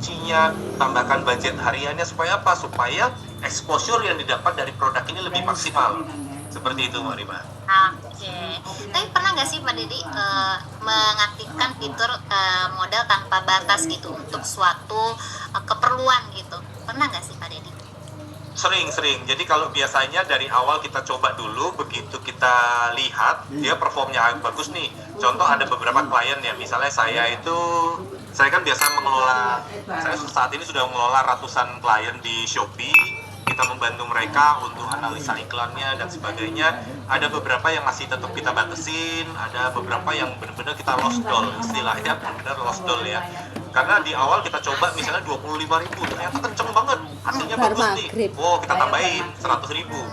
kuncinya, tambahkan budget hariannya supaya apa? Supaya exposure yang didapat dari produk ini lebih maksimal. Seperti itu, Mbak Rima. Oke. Tapi pernah nggak sih Pak Dedi mengaktifkan fitur modal tanpa batas gitu untuk suatu keperluan gitu? Pernah nggak sih Pak Dedi? Sering. Jadi kalau biasanya dari awal kita coba dulu, begitu kita lihat dia performnya bagus nih. Contoh ada beberapa klien ya, misalnya saya kan biasa mengelola, saya saat ini sudah mengelola ratusan klien di Shopee. Kita membantu mereka untuk analisa iklannya dan sebagainya. Ada beberapa yang masih tetap kita batasin, ada beberapa yang benar-benar kita lost doll, istilahnya benar-benar lost doll ya. Karena di awal kita coba misalnya 25.000, ternyata kenceng banget, hasilnya bagus nih. Oh, kita tambahin 100.000.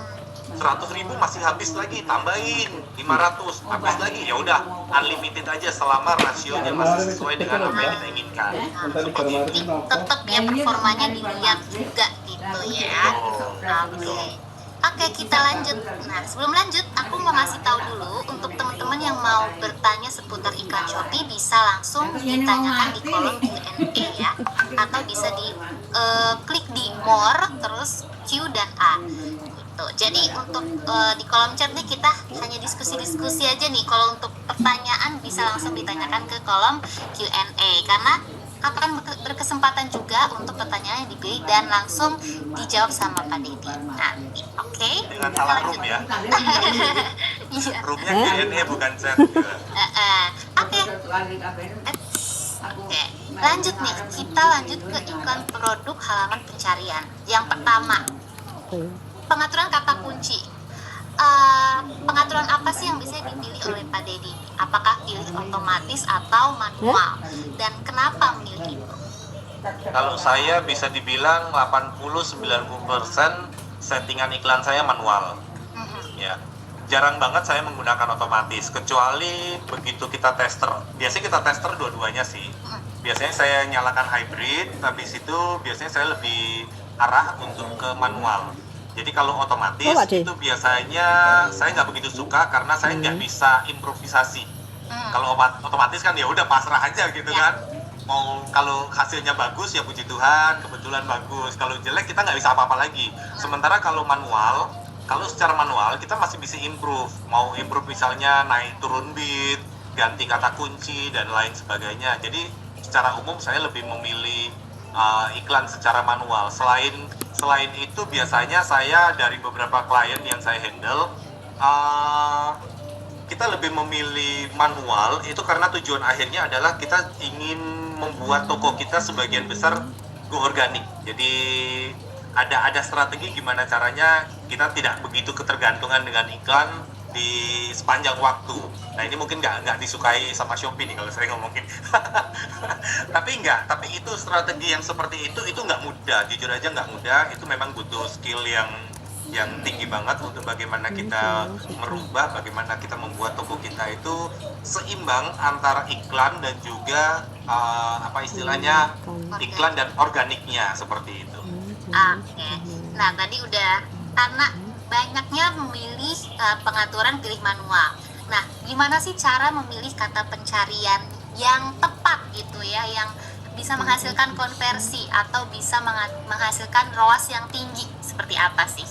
100.000 masih habis lagi, tambahin 500, habis lagi. Ya udah, unlimited aja selama rasionya masih sesuai dengan apa yang kita inginkan. Seperti itu. Tetap ya performanya dilihat juga gitu ya. Oke, kita lanjut. Nah, sebelum lanjut, aku mau ngasih tahu dulu untuk teman-teman yang mau bertanya seputar iklan Shopee bisa langsung ditanyakan di kolom Q&A ya, atau bisa di klik di more terus Q dan A. Gitu. Jadi untuk di kolom chat nih kita hanya diskusi-diskusi aja nih. Kalau untuk pertanyaan bisa langsung ditanyakan ke kolom Q&A karena akan berkesempatan juga untuk pertanyaannya dipilih dan langsung dijawab sama Pak Dedi nanti. Oke? Dengan salah room ya. Iya. Roomnya Q&A bukan chat. Oke. Lanjut nih, kita lanjut ke iklan produk halaman pencarian. Yang pertama, pengaturan kata kunci. Pengaturan apa sih yang bisa dipilih oleh Pak Dedi? Apakah pilih otomatis atau manual? Dan kenapa memilih itu? Kalau saya bisa dibilang 80-90% settingan iklan saya manual. Ya. Jarang banget saya menggunakan otomatis, kecuali begitu kita tester. Biasanya kita tester dua-duanya sih. Biasanya saya nyalakan hybrid, habis itu biasanya saya lebih arah untuk ke manual. Jadi kalau otomatis itu biasanya saya nggak begitu suka karena saya nggak bisa improvisasi. Kalau otomatis kan ya udah pasrah aja gitu kan. Mau kalau hasilnya bagus ya puji Tuhan, kebetulan bagus. Kalau jelek kita nggak bisa apa-apa lagi. Sementara kalau manual, kalau secara manual kita masih bisa improve. Mau improve misalnya naik turun beat, ganti kata kunci dan lain sebagainya. Jadi secara umum saya lebih memilih iklan secara manual. Selain itu biasanya saya dari beberapa klien yang saya handle kita lebih memilih manual itu karena tujuan akhirnya adalah kita ingin membuat toko kita sebagian besar go organik. Jadi ada strategi gimana caranya kita tidak begitu ketergantungan dengan iklan di sepanjang waktu. Nah ini mungkin nggak disukai sama Shopee nih kalau saya ngomongin. tapi itu strategi yang seperti itu nggak mudah, jujur aja nggak mudah. Itu memang butuh skill yang tinggi banget untuk bagaimana kita merubah, bagaimana kita membuat toko kita itu seimbang antara iklan dan juga apa istilahnya iklan dan organiknya seperti itu. Oke. Nah tadi udah karena banyaknya memilih pengaturan pilih manual. Nah, gimana sih cara memilih kata pencarian yang tepat gitu ya, yang bisa menghasilkan konversi atau bisa menghasilkan ROAS yang tinggi? Seperti apa sih?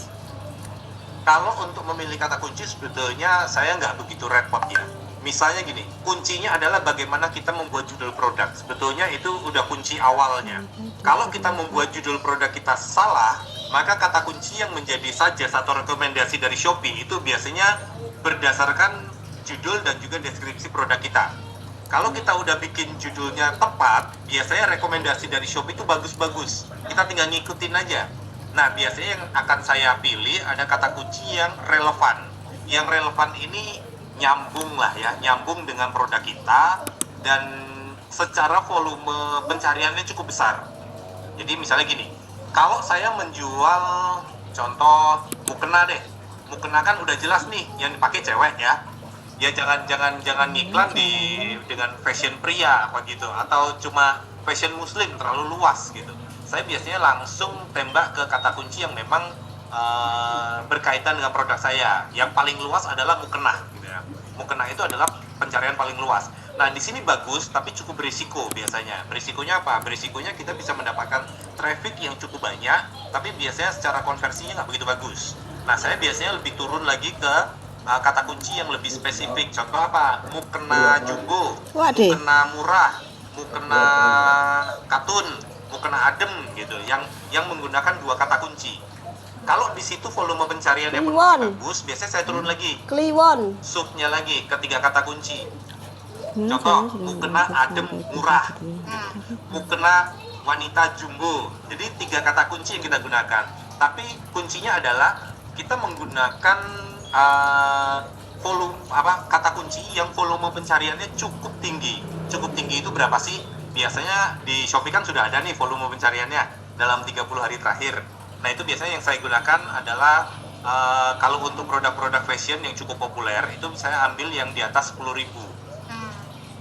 Kalau untuk memilih kata kunci sebetulnya saya nggak begitu repot ya. Misalnya gini, kuncinya adalah bagaimana kita membuat judul produk. Sebetulnya itu udah kunci awalnya. Kalau kita membuat judul produk kita salah, maka kata kunci yang menjadi suggest atau rekomendasi dari Shopee itu biasanya berdasarkan judul dan juga deskripsi produk kita. Kalau kita udah bikin judulnya tepat, biasanya rekomendasi dari Shopee itu bagus-bagus. Kita tinggal ngikutin aja. Nah, biasanya yang akan saya pilih ada kata kunci yang relevan. Yang relevan ini nyambung lah ya, nyambung dengan produk kita dan secara volume pencariannya cukup besar. Jadi misalnya gini, kalau saya menjual contoh mukena deh, mukena kan udah jelas nih yang dipakai cewek ya. Ya jangan ngiklan dengan fashion pria apa gitu atau cuma fashion muslim terlalu luas gitu. Saya biasanya langsung tembak ke kata kunci yang memang berkaitan dengan produk saya. Yang paling luas adalah mukena gitu ya. Mukena itu adalah pencarian paling luas. Nah, di sini bagus, tapi cukup berisiko biasanya. Berisikonya apa? Berisikonya kita bisa mendapatkan traffic yang cukup banyak, tapi biasanya secara konversinya nggak begitu bagus. Nah, saya biasanya lebih turun lagi ke kata kunci yang lebih spesifik. Contoh apa? Mukena jumbo, Waduh. mukena murah, mukena katun, mukena adem gitu. Yang menggunakan 2 kata kunci. Kalau di situ volume pencariannya Kliwon. bagus, biasanya saya turun lagi. Kliwon. Subnya lagi ke 3 kata kunci. Contoh, mukena adem murah, mukena wanita jumbo. Jadi 3 kata kunci yang kita gunakan. Tapi kuncinya adalah kita menggunakan volume kata kunci yang volume pencariannya cukup tinggi. Cukup tinggi itu berapa sih? Biasanya di Shopee kan sudah ada nih volume pencariannya dalam 30 hari terakhir. Nah, itu biasanya yang saya gunakan adalah kalau untuk produk-produk fashion yang cukup populer itu saya ambil yang di atas 10.000.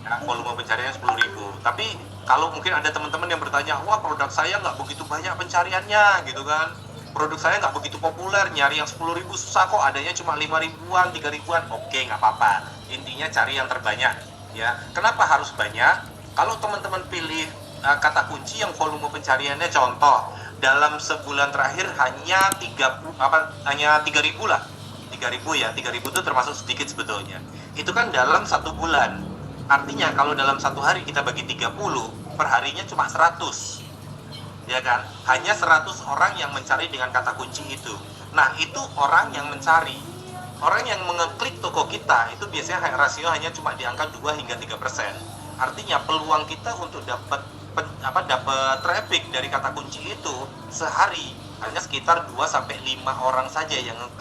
Ya, volume pencariannya 10.000. Tapi kalau mungkin ada teman-teman yang bertanya, wah produk saya nggak begitu banyak pencariannya gitu kan, produk saya nggak begitu populer, nyari yang 10.000 susah kok, adanya cuma 5 ribuan, 3 ribuan. Oke, nggak apa-apa, intinya cari yang terbanyak ya. Kenapa harus banyak? Kalau teman-teman pilih kata kunci yang volume pencariannya, contoh dalam sebulan terakhir hanya 3.000 lah, 3.000 ya, 3.000 itu termasuk sedikit sebetulnya. Itu kan dalam 1 bulan. Artinya kalau dalam 1 hari kita bagi 30, perharinya cuma 100. Ya kan? Hanya 100 orang yang mencari dengan kata kunci itu. Nah, itu orang yang mencari. Orang yang mengeklik toko kita itu biasanya rasio hanya cuma di angka 2 hingga 3%. Artinya peluang kita untuk dapat traffic dari kata kunci itu sehari hanya sekitar 2 sampai 5 orang saja yang ngeklik